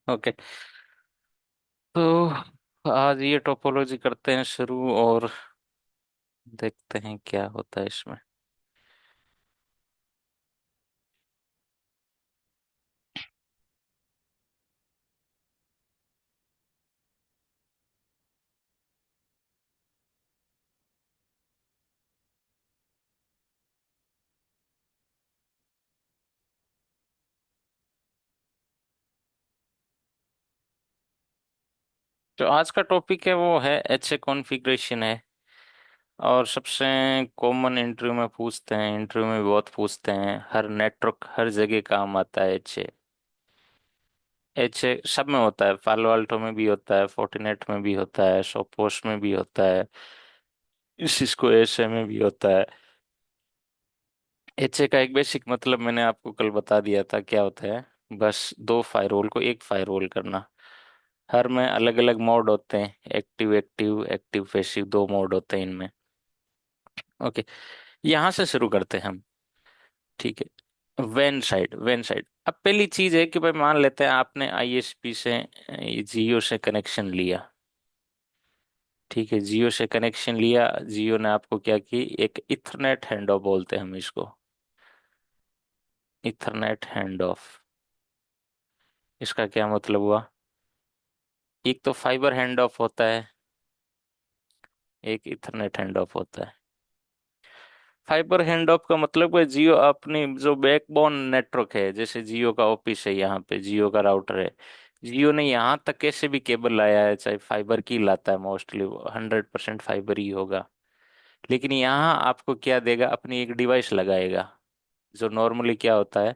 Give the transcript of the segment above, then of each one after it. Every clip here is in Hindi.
ओके। तो आज ये टोपोलॉजी करते हैं शुरू, और देखते हैं क्या होता है इसमें। जो आज का टॉपिक है वो है एच ए कॉन्फ़िगरेशन है। और सबसे कॉमन इंटरव्यू में पूछते हैं, इंटरव्यू में भी बहुत पूछते हैं, हर नेटवर्क हर जगह काम आता है एच ए। एच ए सब में होता है, पालो अल्टो में भी होता है, फोर्टिनेट में भी होता है, सोपोस में भी होता है, सिस्को एस ए में भी होता है। एच ए का एक बेसिक मतलब मैंने आपको कल बता दिया था क्या होता है। बस दो फायरवॉल को एक फायरवॉल करना। हर में अलग अलग मोड होते हैं, एक्टिव एक्टिव एक्टिव पैसिव, दो मोड होते हैं इनमें। ओके, यहाँ से शुरू करते हैं हम। ठीक है, वेन साइड। अब पहली चीज है कि भाई मान लेते हैं आपने आईएसपी से जियो से कनेक्शन लिया। ठीक है, जियो से कनेक्शन लिया, जियो ने आपको क्या की, एक इथरनेट हैंड ऑफ बोलते हैं हम इसको। इथरनेट हैंड ऑफ, इसका क्या मतलब हुआ? एक तो फाइबर हैंड ऑफ होता है, एक इथरनेट हैंड ऑफ होता है। फाइबर हैंड ऑफ का मतलब है जियो अपनी जो बैकबोन नेटवर्क है, जैसे जियो का ऑफिस है, यहाँ पे जियो का राउटर है, जियो ने यहाँ तक कैसे भी केबल लाया है, चाहे फाइबर की लाता है, मोस्टली 100% फाइबर ही होगा। लेकिन यहाँ आपको क्या देगा, अपनी एक डिवाइस लगाएगा, जो नॉर्मली क्या होता है,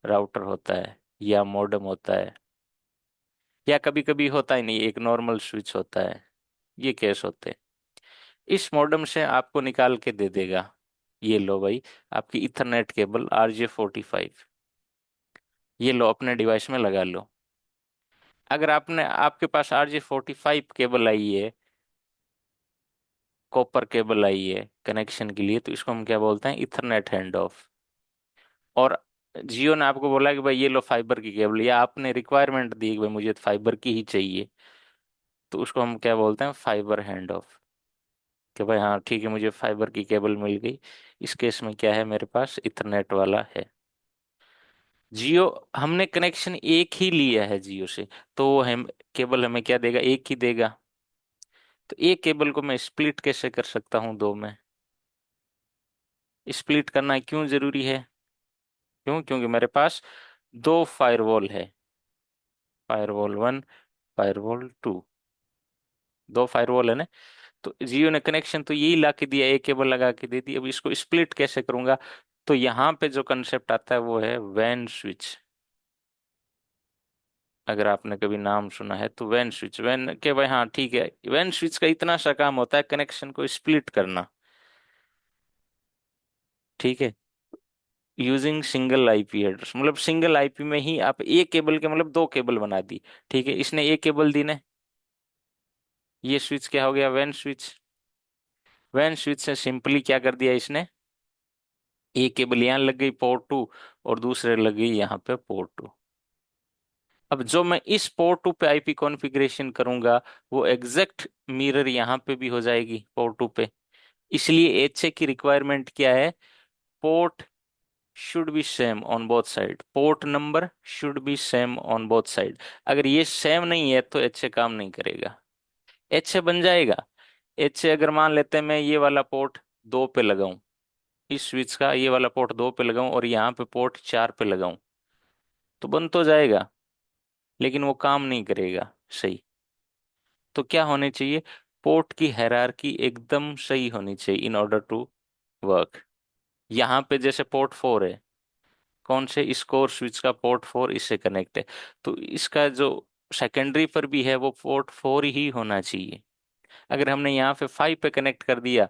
राउटर होता है या मॉडेम होता है, या कभी कभी होता ही नहीं, एक नॉर्मल स्विच होता है। ये केस होते हैं। इस मॉडेम से आपको निकाल के दे देगा, ये लो भाई, आपकी इथरनेट केबल RJ45, ये लो अपने डिवाइस में लगा लो। अगर आपने आपके पास RJ45 केबल आई है, कॉपर केबल आई है कनेक्शन के लिए, तो इसको हम क्या बोलते हैं, इथरनेट हैंड ऑफ। और जियो ने आपको बोला कि भाई ये लो फाइबर की केबल, या आपने रिक्वायरमेंट दी कि भाई मुझे फाइबर की ही चाहिए, तो उसको हम क्या बोलते हैं, फाइबर हैंड ऑफ। कि भाई हाँ ठीक है, मुझे फाइबर की केबल मिल गई। इस केस में क्या है, मेरे पास इथरनेट वाला है। जियो, हमने कनेक्शन एक ही लिया है जियो से, तो वो हम केबल हमें क्या देगा, एक ही देगा। तो एक केबल को मैं स्प्लिट कैसे कर सकता हूँ दो में? स्प्लिट करना क्यों जरूरी है? क्यों? क्योंकि मेरे पास दो फायरवॉल है, फायरवॉल वन, फायरवॉल टू, दो फायरवॉल है ना। तो जियो ने कनेक्शन तो यही ला के दिया, एक केबल लगा के दे दी, अब इसको स्प्लिट कैसे करूंगा? तो यहाँ पे जो कंसेप्ट आता है वो है वैन स्विच। अगर आपने कभी नाम सुना है तो वैन स्विच, वैन के भाई हाँ ठीक है, वैन स्विच का इतना सा काम होता है कनेक्शन को स्प्लिट करना। ठीक है, यूजिंग सिंगल आईपी एड्रेस, मतलब सिंगल आईपी में ही आप एक केबल के मतलब दो केबल बना दी। ठीक है, इसने एक केबल दी ने, ये स्विच क्या हो गया, वैन स्विच। वैन स्विच से सिंपली क्या कर दिया इसने, एक केबल यहाँ लग गई पोर्ट टू, और दूसरे लग गई यहाँ पे पोर्ट टू। अब जो मैं इस पोर्ट टू पे आईपी कॉन्फ़िगरेशन करूंगा, वो एग्जैक्ट मिरर यहाँ पे भी हो जाएगी पोर्ट टू पे। इसलिए एचए की रिक्वायरमेंट क्या है, port should be same on both side, port number should be same on both side. अगर ये सेम नहीं है तो एचए काम नहीं करेगा। एचए बन जाएगा, एचए अगर मान लेते हैं मैं ये वाला पोर्ट दो पे लगाऊं, इस स्विच का ये वाला पोर्ट दो पे लगाऊं और यहाँ पे पोर्ट चार पे लगाऊं, तो बन तो जाएगा, लेकिन वो काम नहीं करेगा सही। तो क्या होने चाहिए, पोर्ट की हायरार्की एकदम सही होनी चाहिए इन ऑर्डर टू वर्क। यहाँ पे जैसे पोर्ट फोर है, कौन से, स्कोर स्विच का पोर्ट फोर इससे कनेक्ट है, तो इसका जो सेकेंडरी पर भी है वो पोर्ट फोर ही होना चाहिए। अगर हमने यहाँ पे फाइव पे कनेक्ट कर दिया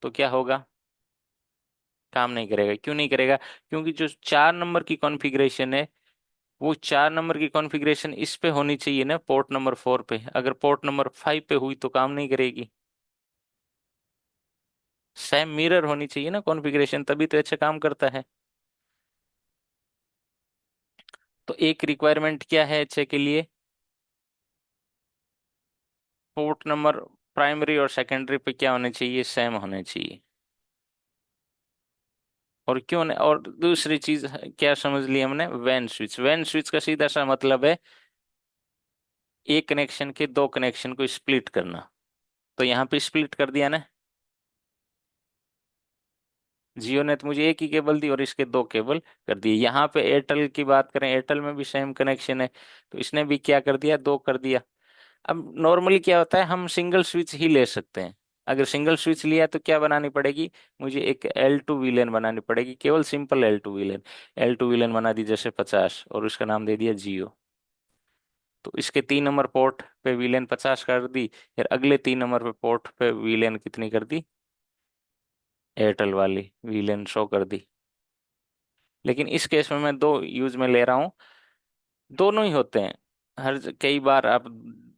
तो क्या होगा, काम नहीं करेगा। क्यों नहीं करेगा? क्योंकि जो चार नंबर की कॉन्फ़िगरेशन है, वो चार नंबर की कॉन्फ़िगरेशन इस पे होनी चाहिए ना, पोर्ट नंबर फोर पे। अगर पोर्ट नंबर फाइव पे हुई तो काम नहीं करेगी। सेम मिरर होनी चाहिए ना कॉन्फ़िगरेशन, तभी तो अच्छा काम करता है। तो एक रिक्वायरमेंट क्या है एचए के लिए? पोर्ट नंबर प्राइमरी और सेकेंडरी पे क्या होने चाहिए? सेम होने चाहिए। और क्यों नहीं? और दूसरी चीज क्या समझ ली हमने? Van switch. वैन स्विच का सीधा सा मतलब है एक कनेक्शन के दो कनेक्शन को स्प्लिट करना। तो यहाँ पे स्प्लिट कर दिया ना। जियो ने तो मुझे एक ही केबल दी और इसके दो केबल कर दिए। यहाँ पे एयरटेल की बात करें, एयरटेल में भी सेम कनेक्शन है, तो इसने भी क्या कर दिया? दो कर दिया। अब नॉर्मली क्या होता है, हम सिंगल स्विच ही ले सकते हैं। अगर सिंगल स्विच लिया तो क्या बनानी पड़ेगी? मुझे एक L2 विलेन बनानी पड़ेगी, केवल simple L2 villain. L2 villain बना दी जैसे 50, और उसका नाम दे दिया जियो। तो इसके 3 नंबर पोर्ट पे विलेन 50 कर दी, फिर अगले 3 नंबर पे पोर्ट पे विलेन कितनी कर दी? एयरटेल वाली विलेन 100 कर दी। लेकिन इस केस में मैं दो यूज में ले रहा हूँ, दोनों ही होते हैं। कई बार आप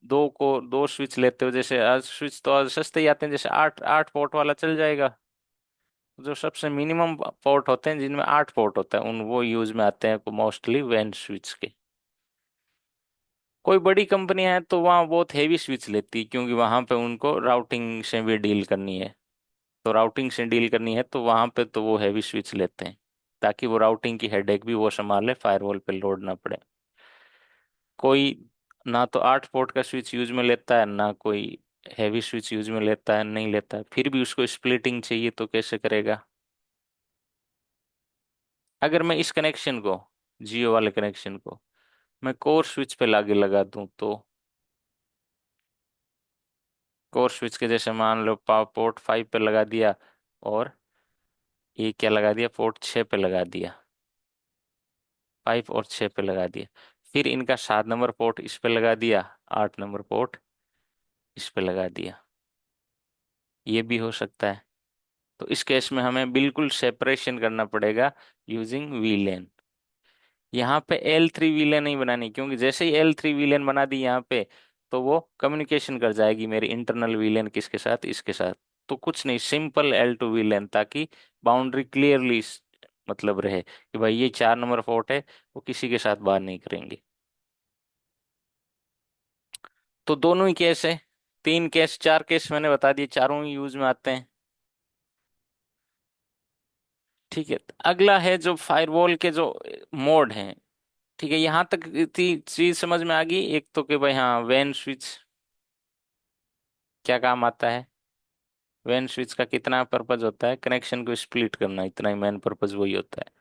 दो को दो स्विच लेते हो, जैसे आज स्विच तो आज सस्ते ही आते हैं, जैसे 8 8 पोर्ट वाला चल जाएगा। जो सबसे मिनिमम पोर्ट होते हैं जिनमें 8 पोर्ट होता है, उन वो यूज में आते हैं मोस्टली वैन स्विच के। कोई बड़ी कंपनियां हैं तो वहाँ बहुत हेवी स्विच लेती है, क्योंकि वहां पे उनको राउटिंग से भी डील करनी है। तो राउटिंग से डील करनी है तो वहां पे तो वो हैवी स्विच लेते हैं, ताकि वो राउटिंग की हेडेक भी वो संभाले, फायरवॉल पे लोड ना पड़े। कोई ना तो 8 पोर्ट का स्विच यूज में लेता है, ना कोई हैवी स्विच यूज में लेता है, नहीं लेता है, फिर भी उसको स्प्लिटिंग चाहिए तो कैसे करेगा? अगर मैं इस कनेक्शन को, जियो वाले कनेक्शन को, मैं कोर स्विच पे लागे लगा दूं तो कोर स्विच के जैसे मान लो पोर्ट 5 पे लगा दिया, और ये क्या लगा दिया? पोर्ट 6 पे लगा दिया। 5 और 6 पे लगा दिया। फिर इनका 7 नंबर पोर्ट इस पे लगा दिया, 8 नंबर पोर्ट इस पे लगा दिया। ये भी हो सकता है। तो इस केस में हमें बिल्कुल सेपरेशन करना पड़ेगा यूजिंग वीलेन। यहाँ पे L3 विलेन नहीं बनानी, क्योंकि जैसे ही L3 विलेन बना दी यहाँ पे, तो वो कम्युनिकेशन कर जाएगी मेरी इंटरनल विलेन किसके साथ? इसके साथ। तो कुछ नहीं, सिंपल L2 विलेन, ताकि बाउंड्री क्लियरली मतलब रहे कि भाई ये 4 नंबर पोर्ट है, वो किसी के साथ बात नहीं करेंगे। तो दोनों ही केस है। 3 केस 4 केस मैंने बता दिए, चारों ही यूज में आते हैं। ठीक है, अगला है जो फायरवॉल के जो मोड हैं। ठीक है, यहाँ तक चीज समझ में आ गई। एक तो कि भाई हाँ, वैन स्विच क्या काम आता है? वैन स्विच का कितना पर्पज होता है? कनेक्शन को स्प्लिट करना, इतना ही मेन पर्पज वही होता है।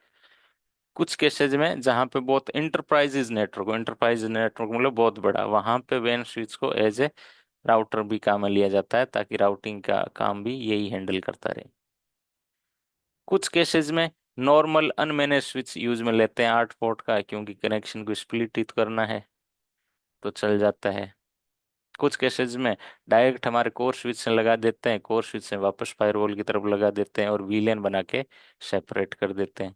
कुछ केसेज में जहाँ पे बहुत इंटरप्राइज नेटवर्क मतलब बहुत बड़ा, वहां पे वैन स्विच को एज ए राउटर भी काम में लिया जाता है, ताकि राउटिंग का काम भी यही हैंडल करता रहे। कुछ केसेस में नॉर्मल अनमैनेज स्विच यूज में लेते हैं 8 पोर्ट का, क्योंकि कनेक्शन को स्प्लिट ही तो करना है, तो चल जाता है। कुछ केसेस में डायरेक्ट हमारे कोर स्विच से लगा देते हैं, कोर स्विच से वापस फायरवॉल की तरफ लगा देते हैं, और वीलेन बना के सेपरेट कर देते हैं।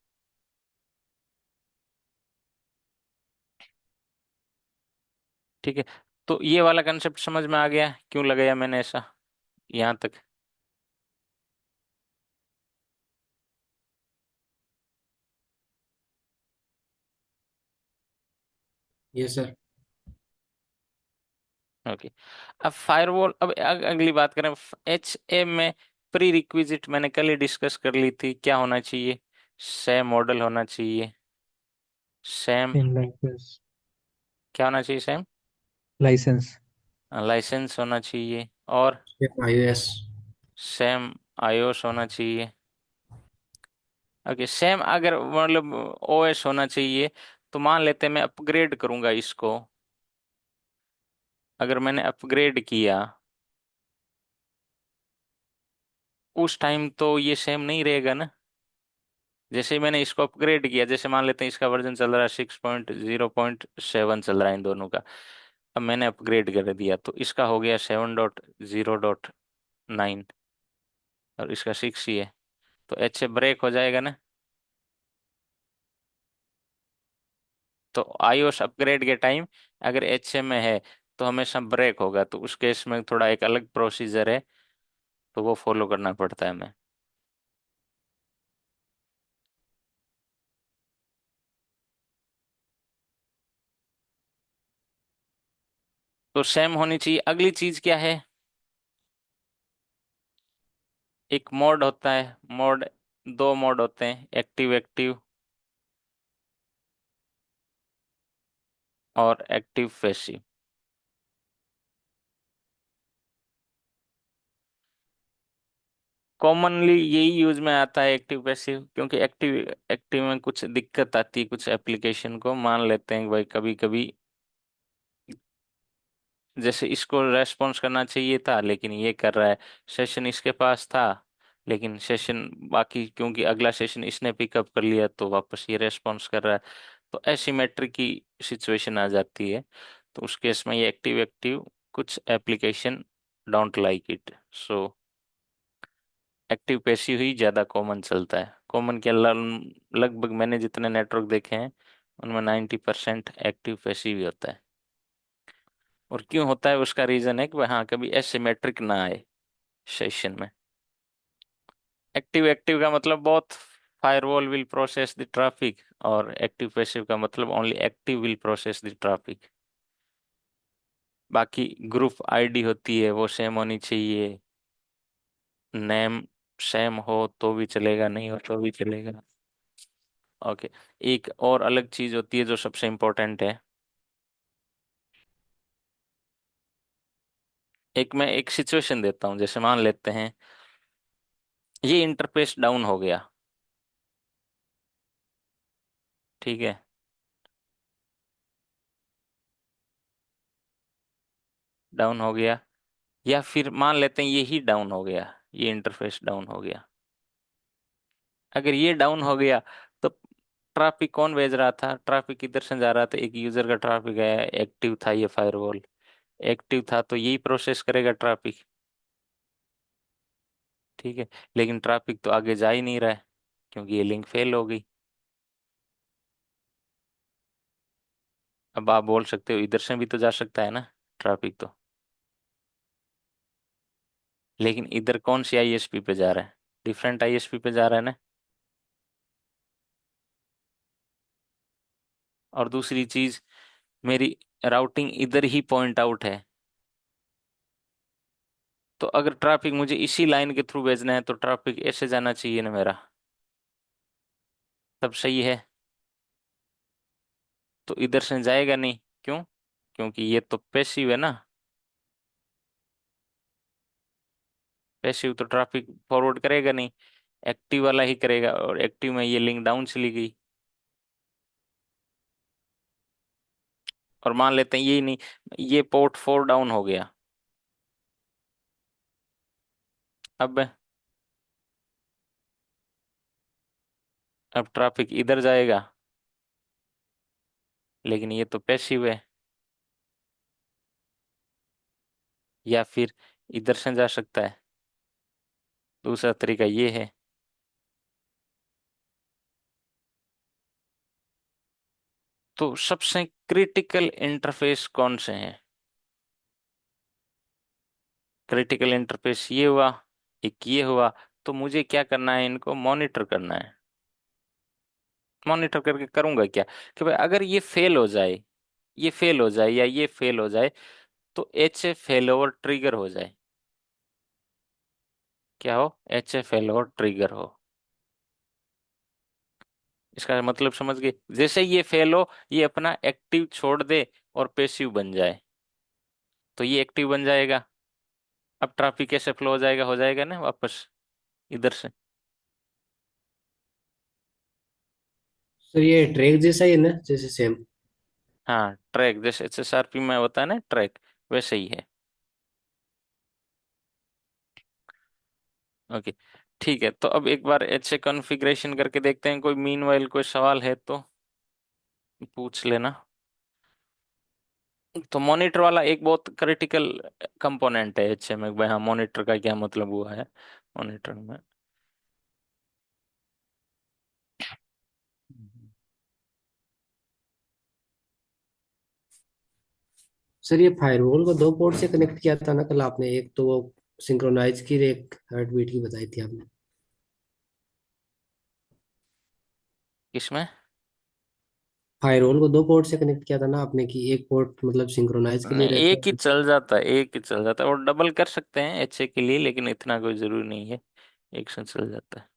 ठीक है, तो ये वाला कंसेप्ट समझ में आ गया क्यों लगाया मैंने ऐसा यहाँ तक? ये सर। ओके। अब फायरवॉल, अब अगली बात करें। HA में प्री रिक्विजिट मैंने कल ही डिस्कस कर ली थी, क्या होना चाहिए? सेम मॉडल होना चाहिए। Same in license. क्या होना चाहिए? Same licence. लाइसेंस होना चाहिए, और iOS। सेम आईओएस होना चाहिए। ओके, सेम अगर मतलब ओएस होना चाहिए, तो मान लेते हैं मैं अपग्रेड करूंगा इसको। अगर मैंने अपग्रेड किया, उस टाइम तो ये सेम नहीं रहेगा ना। जैसे ही मैंने इसको अपग्रेड किया, जैसे मान लेते हैं इसका वर्जन चल रहा है 6.0.7 चल रहा है इन दोनों का। अब मैंने अपग्रेड कर दिया तो इसका हो गया 7.0.9, और इसका 6 ही है। तो एच से ब्रेक हो जाएगा ना। तो आईओएस अपग्रेड के टाइम अगर एच में है तो हमेशा ब्रेक होगा, तो उस केस में थोड़ा एक अलग प्रोसीजर है, तो वो फॉलो करना पड़ता है हमें। तो सेम होनी चाहिए। अगली चीज क्या है, एक मोड होता है, मोड, दो मोड होते हैं, एक्टिव एक्टिव और एक्टिव पैसिव। कॉमनली यही यूज में आता है एक्टिव पैसिव, क्योंकि एक्टिव एक्टिव में कुछ दिक्कत आती है कुछ एप्लीकेशन को, मान लेते हैं कि भाई कभी कभी जैसे इसको रेस्पॉन्स करना चाहिए था लेकिन ये कर रहा है, सेशन इसके पास था लेकिन सेशन बाकी, क्योंकि अगला सेशन इसने पिकअप कर लिया तो वापस ये रेस्पॉन्स कर रहा है, तो एसिमेट्रिक की सिचुएशन आ जाती है। तो उस केस में ये एक्टिव एक्टिव, कुछ application don't like it, so active passive ही ज़्यादा कॉमन चलता है। कॉमन क्या, लगभग मैंने जितने नेटवर्क देखे हैं उनमें 90% एक्टिव पैसिव ही होता है। और क्यों होता है उसका रीज़न है कि हाँ कभी एसिमेट्रिक ना आए सेशन में। एक्टिव एक्टिव का मतलब बहुत, firewall will process the traffic, और एक्टिव पैसिव का मतलब only active will process the traffic. बाकी ग्रुप आईडी होती है वो सेम होनी चाहिए, नेम सेम हो तो भी चलेगा, नहीं हो तो भी चलेगा। ओके। एक और अलग चीज होती है जो सबसे इम्पोर्टेंट है, एक मैं एक सिचुएशन देता हूँ, जैसे मान लेते हैं ये इंटरफेस डाउन हो गया, ठीक है, डाउन हो गया, या फिर मान लेते हैं ये ही डाउन हो गया, ये इंटरफेस डाउन हो गया। अगर ये डाउन हो गया तो ट्रैफिक कौन भेज रहा था, ट्रैफिक किधर से जा रहा था, एक यूजर का ट्रैफिक है, एक्टिव था ये फायरवॉल, एक्टिव था तो यही प्रोसेस करेगा ट्रैफिक, ठीक है। लेकिन ट्रैफिक तो आगे जा ही नहीं रहा है क्योंकि ये लिंक फेल हो गई। अब आप बोल सकते हो इधर से भी तो जा सकता है ना ट्रैफिक तो, लेकिन इधर कौन सी आईएसपी पे जा रहा है, डिफरेंट आईएसपी पे जा रहा है ना। और दूसरी चीज, मेरी राउटिंग इधर ही पॉइंट आउट है, तो अगर ट्रैफिक मुझे इसी लाइन के थ्रू भेजना है तो ट्रैफिक ऐसे जाना चाहिए ना मेरा, तब सही है। तो इधर से जाएगा नहीं, क्यों, क्योंकि ये तो पैसिव है ना, पैसिव तो ट्रैफिक फॉरवर्ड करेगा नहीं, एक्टिव वाला ही करेगा, और एक्टिव में ये लिंक डाउन चली गई। और मान लेते हैं ये नहीं, ये पोर्ट 4 डाउन हो गया, अब अब ट्रैफिक इधर जाएगा, लेकिन ये तो पैसिव है, या फिर इधर से जा सकता है, दूसरा तरीका ये है। तो सबसे क्रिटिकल इंटरफेस कौन से हैं, क्रिटिकल इंटरफेस ये हुआ, एक ये हुआ, तो मुझे क्या करना है, इनको मॉनिटर करना है। मॉनिटर करके करूंगा क्या, कि भाई अगर ये फेल हो जाए, ये फेल हो जाए या ये फेल हो जाए, तो H A fail over trigger हो जाए, क्या हो, H A fail over trigger हो। इसका मतलब समझ गए, जैसे ये फेल हो ये अपना एक्टिव छोड़ दे और पैसिव बन जाए, तो ये एक्टिव बन जाएगा, अब ट्रैफिक कैसे फ्लो हो जाएगा ना वापस इधर से। सर ये ट्रैक जैसा ही है ना, जैसे सेम। हाँ ट्रैक, जैसे एसएसआरपी में होता है ना ट्रैक, वैसे ही है। ओके, ठीक है, तो अब एक बार अच्छे कॉन्फ़िगरेशन करके देखते हैं, कोई मीनवाइल कोई सवाल है तो पूछ लेना। तो मॉनिटर वाला एक बहुत क्रिटिकल कंपोनेंट है एचए में, भाई हाँ मॉनिटर का क्या मतलब हुआ है मॉनिटर में। सर ये फायरवॉल को दो पोर्ट से कनेक्ट किया था ना कल आपने, एक तो वो सिंक्रोनाइज की, एक हार्ट बीट की बताई थी आपने। किसमें, फायरवॉल को दो पोर्ट से कनेक्ट किया था ना आपने, कि एक पोर्ट मतलब सिंक्रोनाइज के लिए नहीं, रहता एक ही है। चल जाता है, एक ही चल जाता है, और डबल कर सकते हैं एचए के लिए, लेकिन इतना कोई जरूरी नहीं है, एक से चल जाता है।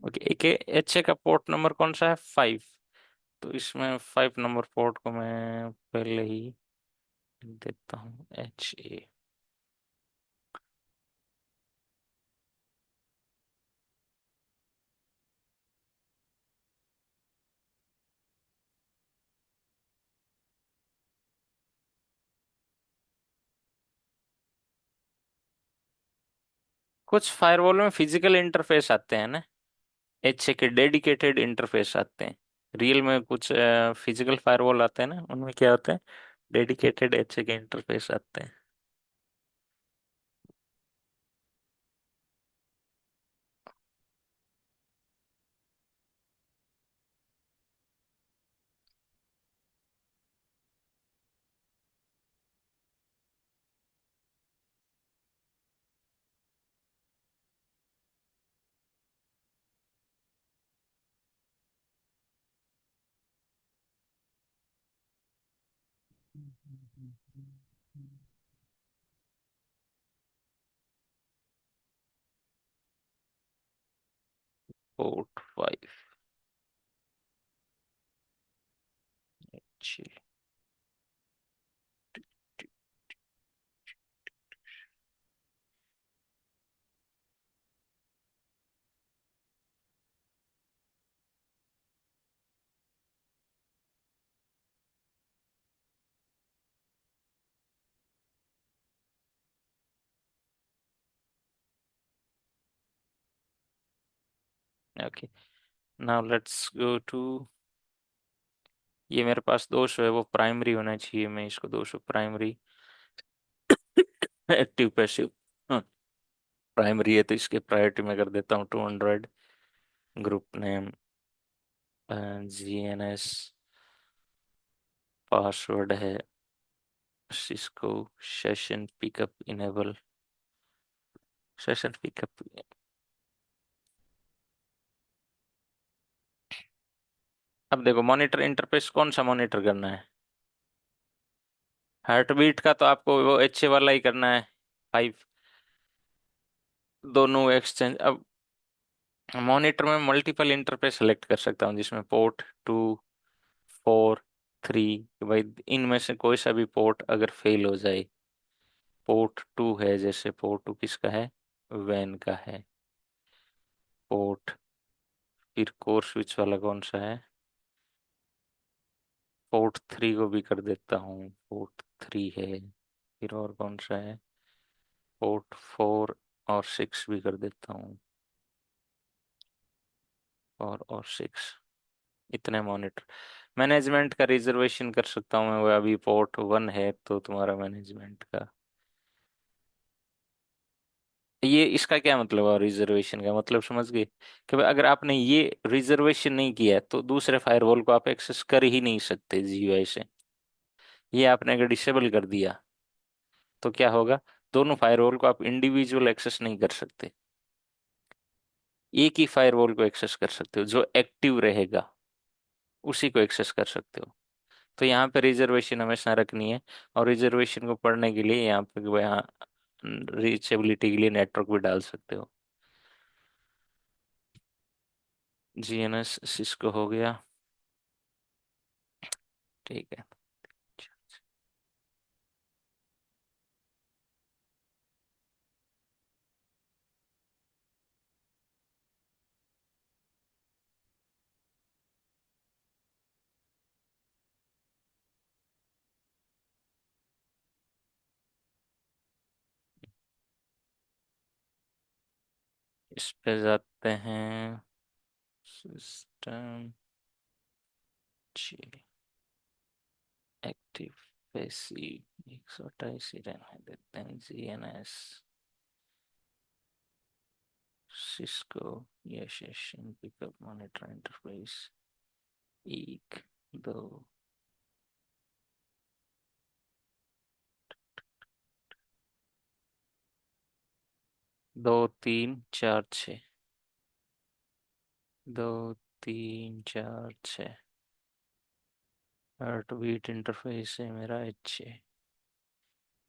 ओके, एक एचए का पोर्ट नंबर कौन सा है? 5। तो इसमें 5 नंबर पोर्ट को मैं पहले ही लिख देता हूँ, एच ए। कुछ फायरवॉल में फिजिकल इंटरफेस आते हैं ना, एचए के डेडिकेटेड इंटरफेस आते हैं। रियल में कुछ फिजिकल फायरवॉल आते हैं ना, उनमें क्या होते हैं? डेडिकेटेड एचए के इंटरफेस आते हैं। पोर्ट 5। अच्छी। Okay, now let's go to, ये मेरे पास दो शो है, वो प्राइमरी होना चाहिए, मैं इसको दो show primary active passive. Primary है तो इसके प्रायोरिटी में कर देता हूँ 200। ग्रुप नेम GNS, पासवर्ड है Cisco, session pickup enable, session pickup. अब देखो मॉनिटर इंटरफेस कौन सा मॉनिटर करना है। हार्ट बीट का तो आपको वो एच वाला ही करना है, 5। दोनों एक्सचेंज। अब मॉनिटर में मल्टीपल इंटरफेस सेलेक्ट कर सकता हूँ जिसमें पोर्ट 2, 4, 3, भाई इनमें से कोई सा भी पोर्ट अगर फेल हो जाए। पोर्ट 2 है, जैसे पोर्ट 2 किसका है, वैन का है। पोर्ट, फिर कोर स्विच वाला कौन सा है, पोर्ट 3 को भी कर देता हूँ, पोर्ट 3 है। फिर और कौन सा है, पोर्ट 4 और 6 भी कर देता हूँ, 4 और 6। इतने मॉनिटर। मैनेजमेंट का रिजर्वेशन कर सकता हूँ मैं, वो अभी पोर्ट 1 है तो तुम्हारा मैनेजमेंट का। ये इसका क्या मतलब है, रिजर्वेशन का मतलब समझ गए कि भाई अगर आपने ये रिजर्वेशन नहीं किया है, तो दूसरे फायरवॉल को आप एक्सेस कर ही नहीं सकते GUI से। ये आपने अगर डिसेबल कर दिया तो क्या होगा, दोनों फायरवॉल को आप इंडिविजुअल एक्सेस नहीं कर सकते, एक ही फायरवॉल को एक्सेस कर सकते हो, जो एक्टिव रहेगा उसी को एक्सेस कर सकते हो। तो यहाँ पे रिजर्वेशन हमेशा रखनी है। और रिजर्वेशन को पढ़ने के लिए यहाँ पे यहाँ रीचेबिलिटी के लिए नेटवर्क भी डाल सकते हो। GNS सिस्को हो गया, ठीक है। इस पे जाते हैं, सिस्टम एक्टिव पैसिव 128 ही रहने देते हैं। GNS सिस्को, ये सेशन पिकअप मॉनिटर इंटरफेस, एक, दो, 2, 3, 4, 6, 2, 3, 4, 6। हार्ट बीट इंटरफेस है मेरा H।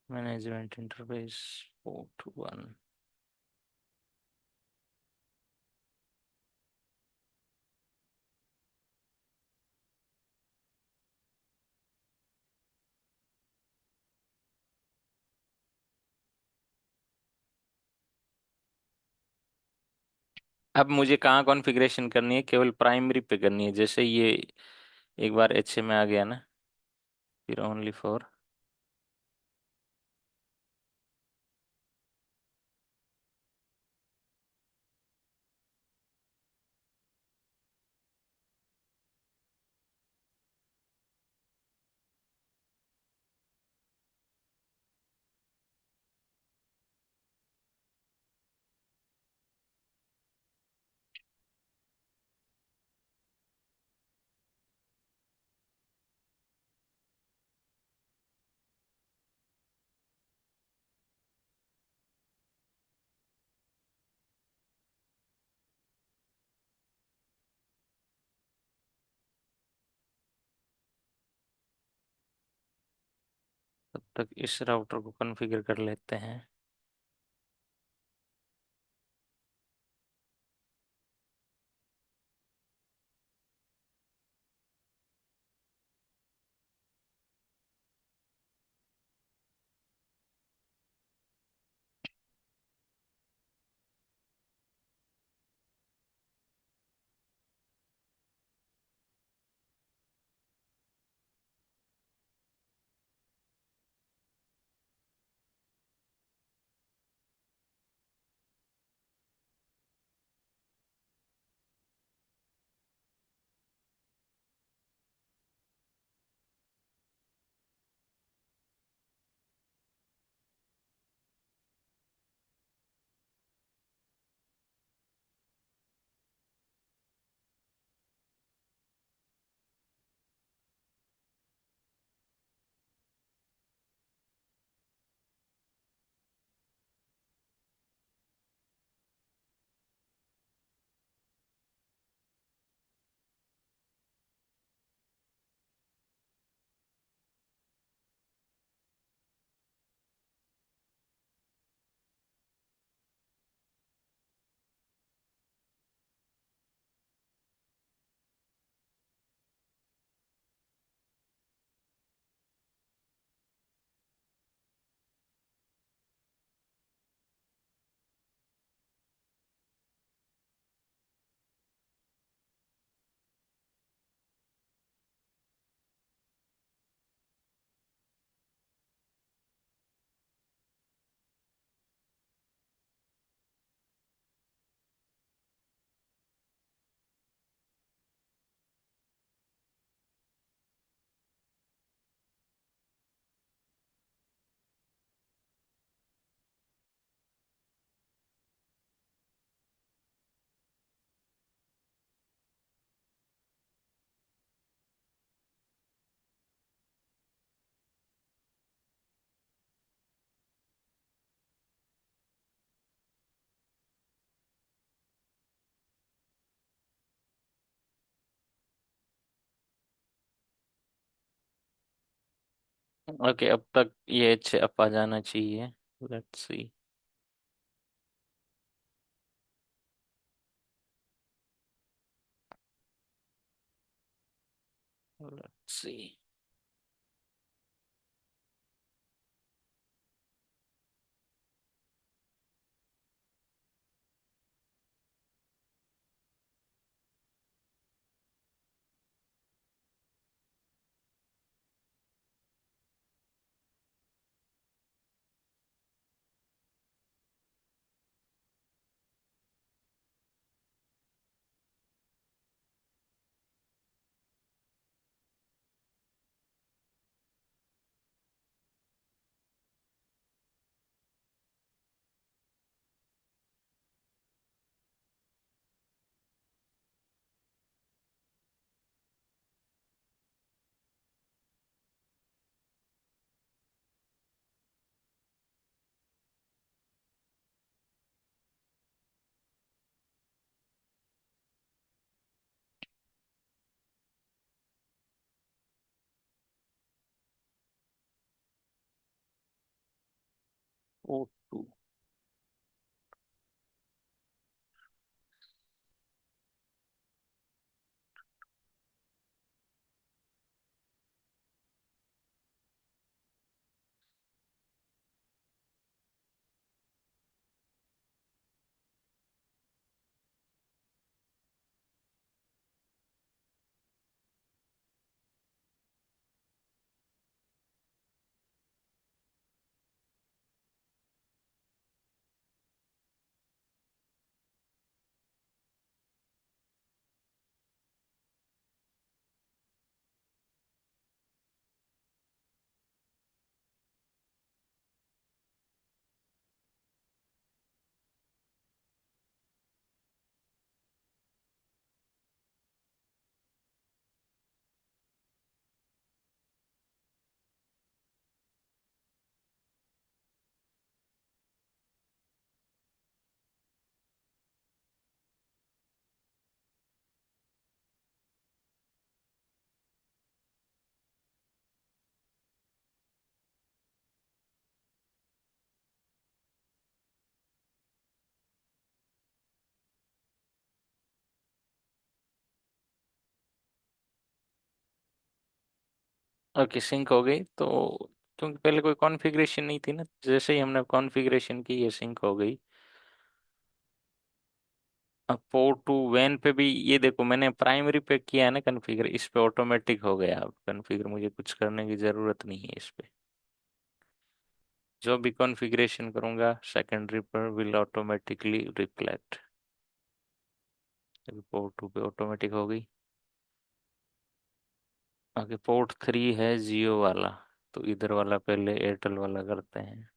Management interface port 1। अब मुझे कहाँ कॉन्फ़िगरेशन करनी है, केवल प्राइमरी पे करनी है, जैसे ये एक बार HA में आ गया ना, फिर ओनली फॉर। तब तक इस राउटर को कॉन्फ़िगर कर लेते हैं। ओके, अब तक ये अच्छे अप आ जाना चाहिए। Let's see. Let's see. Oh two. Okay, sync हो गई तो, क्योंकि पहले कोई कॉन्फ़िगरेशन नहीं थी ना, जैसे ही हमने कॉन्फ़िगरेशन की ये सिंक हो गई। अब पोर्ट टू वैन पे भी ये देखो, मैंने प्राइमरी पे किया है ना कॉन्फ़िगर, इस पे ऑटोमेटिक हो गया। अब कॉन्फ़िगर मुझे कुछ करने की जरूरत नहीं है इस पे। जो भी कॉन्फ़िगरेशन करूंगा सेकेंडरी पर will automatically reflect. Port two पे ऑटोमेटिक हो गई। आगे पोर्ट थ्री है जियो वाला, तो इधर वाला पहले एयरटेल वाला करते हैं।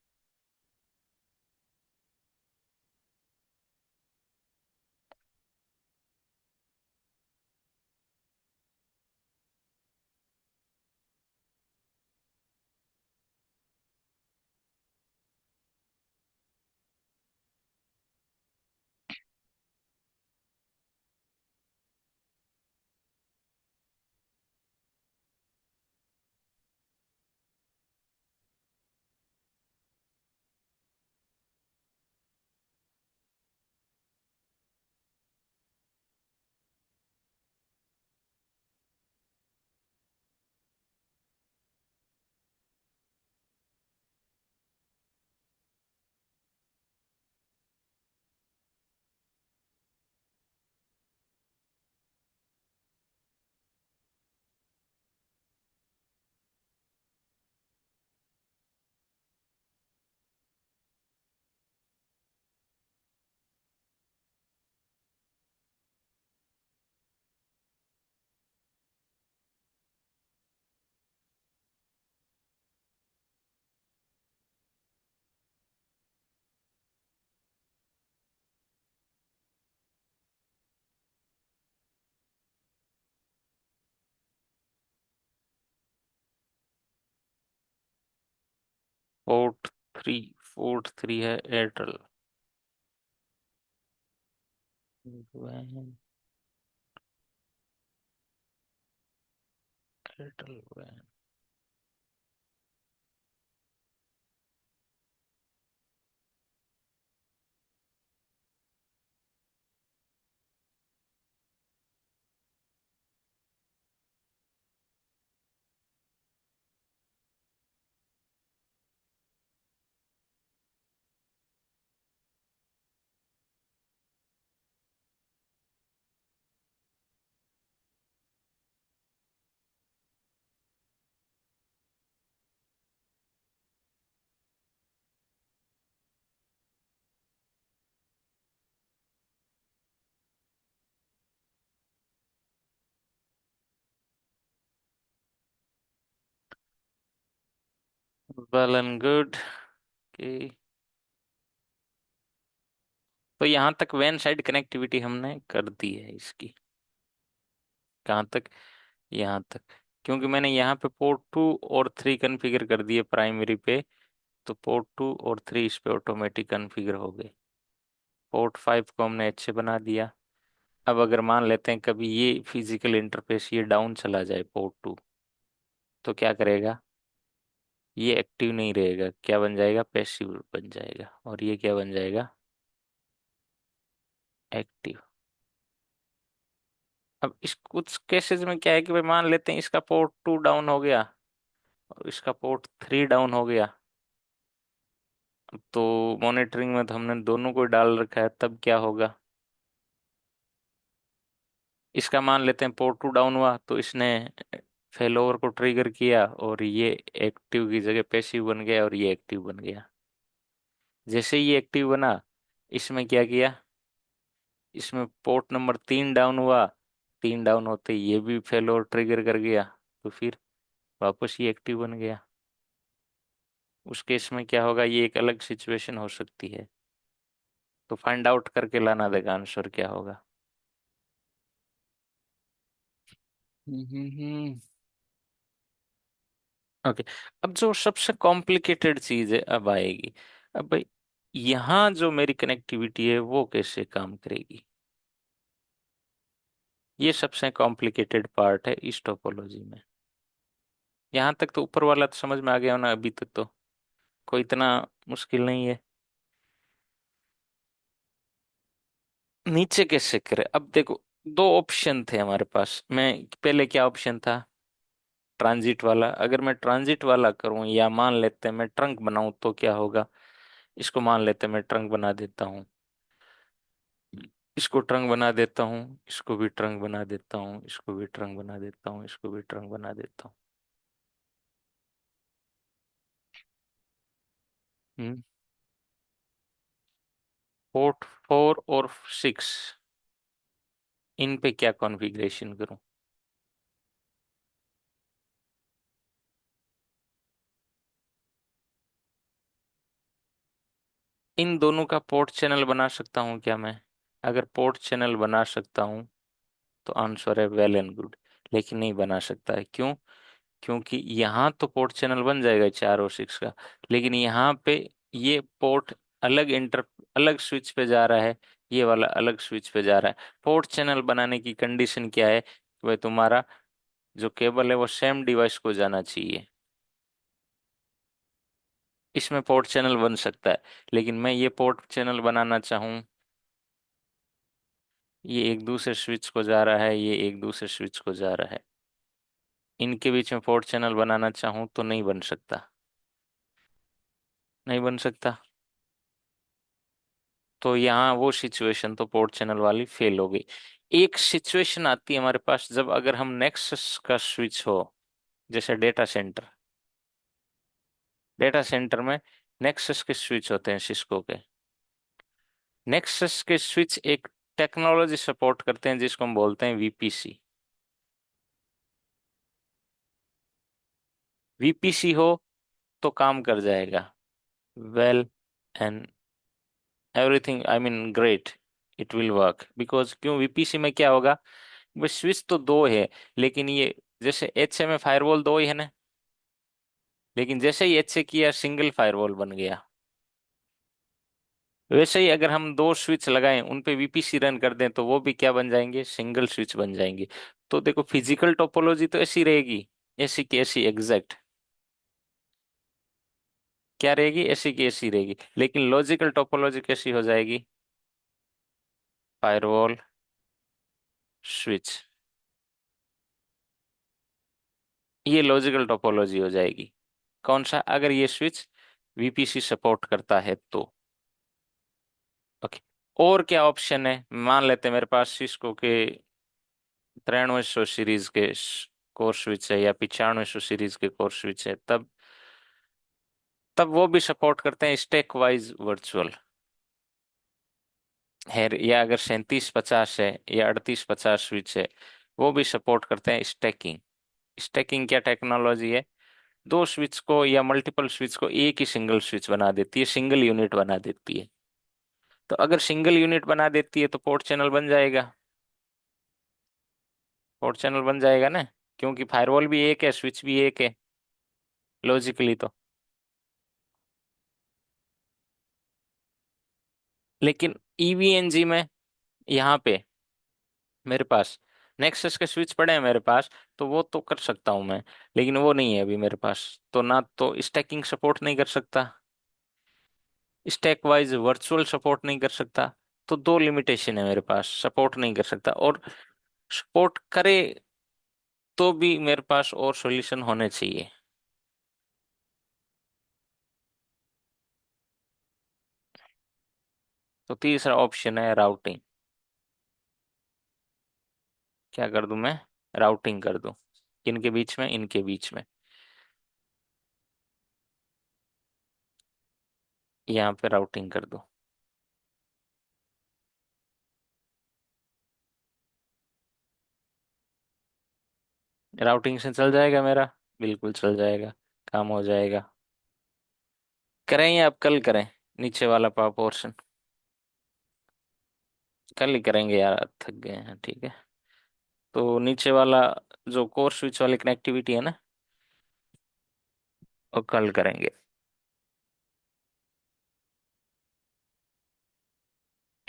पोर्ट थ्री, पोर्ट थ्री है एयरटेल वैन, एयरटेल वैन। वेल एंड गुड कि, तो यहाँ तक वैन साइड कनेक्टिविटी हमने कर दी है इसकी। कहाँ तक? यहाँ तक। क्योंकि मैंने यहाँ पे पोर्ट टू और थ्री कॉन्फ़िगर कर दिए प्राइमरी पे, तो पोर्ट टू और थ्री इस पे ऑटोमेटिक कॉन्फ़िगर हो गए। पोर्ट फाइव को हमने अच्छे बना दिया। अब अगर मान लेते हैं कभी ये फिजिकल इंटरफेस ये डाउन चला जाए पोर्ट टू, तो क्या करेगा? ये एक्टिव नहीं रहेगा, क्या बन जाएगा? पैसिव बन जाएगा। और ये क्या बन जाएगा? एक्टिव। अब इस कुछ केसेस में क्या है कि भाई मान लेते हैं इसका पोर्ट टू डाउन हो गया और इसका पोर्ट थ्री डाउन हो गया, तो मॉनिटरिंग में तो हमने दोनों को डाल रखा है, तब क्या होगा? इसका मान लेते हैं पोर्ट टू डाउन हुआ तो इसने फेलोवर को ट्रिगर किया और ये एक्टिव की जगह पैसिव बन गया और ये एक्टिव बन गया। जैसे ही ये एक्टिव बना, इसमें क्या किया? इसमें पोर्ट नंबर तीन डाउन हुआ, तीन डाउन होते ही ये भी फेलोवर ट्रिगर कर गया, तो फिर वापस ये एक्टिव बन गया। उस केस में क्या होगा? ये एक अलग सिचुएशन हो सकती है, तो फाइंड आउट करके लाना देगा आंसर क्या होगा। हम्म। ओके। अब जो सबसे कॉम्प्लिकेटेड चीज है अब आएगी। अब भाई यहाँ जो मेरी कनेक्टिविटी है वो कैसे काम करेगी? ये सबसे कॉम्प्लिकेटेड पार्ट है इस टोपोलॉजी में। यहाँ तक तो ऊपर वाला तो समझ में आ गया ना, अभी तक तो कोई इतना मुश्किल नहीं है। नीचे कैसे करे? अब देखो, दो ऑप्शन थे हमारे पास। मैं पहले क्या ऑप्शन था? ट्रांजिट वाला, अगर मैं ट्रांजिट वाला करूं या मान लेते हैं मैं ट्रंक बनाऊं तो क्या होगा। इसको मान लेते हैं मैं ट्रंक बना देता हूँ, इसको ट्रंक बना देता हूँ, इसको भी ट्रंक बना देता हूँ, इसको भी ट्रंक बना देता हूँ, इसको भी ट्रंक बना देता हूँ। पोर्ट 4 और 6, इन पे क्या कॉन्फ़िगरेशन करूं। इन दोनों का पोर्ट चैनल बना सकता हूं क्या मैं। अगर पोर्ट चैनल बना सकता हूं तो आंसर है वेल एंड गुड। लेकिन नहीं बना सकता है, क्यों। क्योंकि यहाँ तो पोर्ट चैनल बन जाएगा 4 और 6 का, लेकिन यहाँ पे ये पोर्ट अलग इंटर अलग स्विच पे जा रहा है, ये वाला अलग स्विच पे जा रहा है। पोर्ट चैनल बनाने की कंडीशन क्या है, वह तुम्हारा जो केबल है वो सेम डिवाइस को जाना चाहिए। इसमें पोर्ट चैनल बन सकता है, लेकिन मैं ये पोर्ट चैनल बनाना चाहूँ, ये एक दूसरे स्विच को जा रहा है, ये एक दूसरे स्विच को जा रहा है, इनके बीच में पोर्ट चैनल बनाना चाहूँ तो नहीं बन सकता। नहीं बन सकता। तो यहाँ वो सिचुएशन तो पोर्ट चैनल वाली फेल हो गई। एक सिचुएशन आती है हमारे पास, जब अगर हम नेक्सस का स्विच हो, जैसे डेटा सेंटर में नेक्सस के स्विच होते हैं सिस्को के। नेक्सस के स्विच एक टेक्नोलॉजी सपोर्ट करते हैं जिसको हम बोलते हैं वीपीसी। वीपीसी हो तो काम कर जाएगा, well and everything I mean great, it will work because क्यों, वीपीसी में क्या होगा, बस स्विच तो दो है, लेकिन ये जैसे एच ए में फायरवॉल दो ही है ना, लेकिन जैसे ही एच ए किया सिंगल फायरवॉल बन गया। वैसे ही अगर हम दो स्विच लगाएं उन पे वीपीसी रन कर दें तो वो भी क्या बन जाएंगे, सिंगल स्विच बन जाएंगे। तो देखो फिजिकल टोपोलॉजी तो ऐसी रहेगी, ऐसी की ऐसी एग्जैक्ट, क्या रहेगी, ऐसी की ऐसी रहेगी, लेकिन लॉजिकल टोपोलॉजी कैसी हो जाएगी, फायरवॉल स्विच, ये लॉजिकल टोपोलॉजी हो जाएगी। कौन सा, अगर ये स्विच वीपीसी सपोर्ट करता है तो। ओके। और क्या ऑप्शन है, मान लेते हैं मेरे पास सिस्को के 9300 सीरीज के कोर स्विच है या 9500 सीरीज के कोर स्विच है, तब तब वो भी सपोर्ट करते हैं स्टैक वाइज वर्चुअल है, या अगर 3750 है या 3850 स्विच है, वो भी सपोर्ट करते हैं स्टैकिंग। स्टैकिंग क्या टेक्नोलॉजी है, दो स्विच को या मल्टीपल स्विच को एक ही सिंगल स्विच बना देती है, सिंगल यूनिट बना देती है। तो अगर सिंगल यूनिट बना देती है तो पोर्ट चैनल बन जाएगा, पोर्ट चैनल बन जाएगा ना, क्योंकि फायरवॉल भी एक है, स्विच भी एक है, लॉजिकली तो। लेकिन ईवीएनजी में यहाँ पे मेरे पास नेक्सस के स्विच पड़े हैं मेरे पास, तो वो तो कर सकता हूँ मैं, लेकिन वो नहीं है अभी मेरे पास, तो ना तो स्टैकिंग सपोर्ट नहीं कर सकता, स्टैक वाइज वर्चुअल सपोर्ट नहीं कर सकता। तो दो लिमिटेशन है मेरे पास, सपोर्ट नहीं कर सकता, और सपोर्ट करे तो भी मेरे पास और सॉल्यूशन होने चाहिए। तो तीसरा ऑप्शन है राउटिंग। क्या कर दूं मैं, राउटिंग कर दूं, किनके बीच में, इनके बीच में, यहाँ पे राउटिंग कर दूं। राउटिंग से चल जाएगा मेरा, बिल्कुल चल जाएगा, काम हो जाएगा। करें या अब कल करें, नीचे वाला पोर्शन कल ही करेंगे यार, थक गए हैं, ठीक है। तो नीचे वाला जो कोर स्विच वाली कनेक्टिविटी है ना, वो कल करेंगे।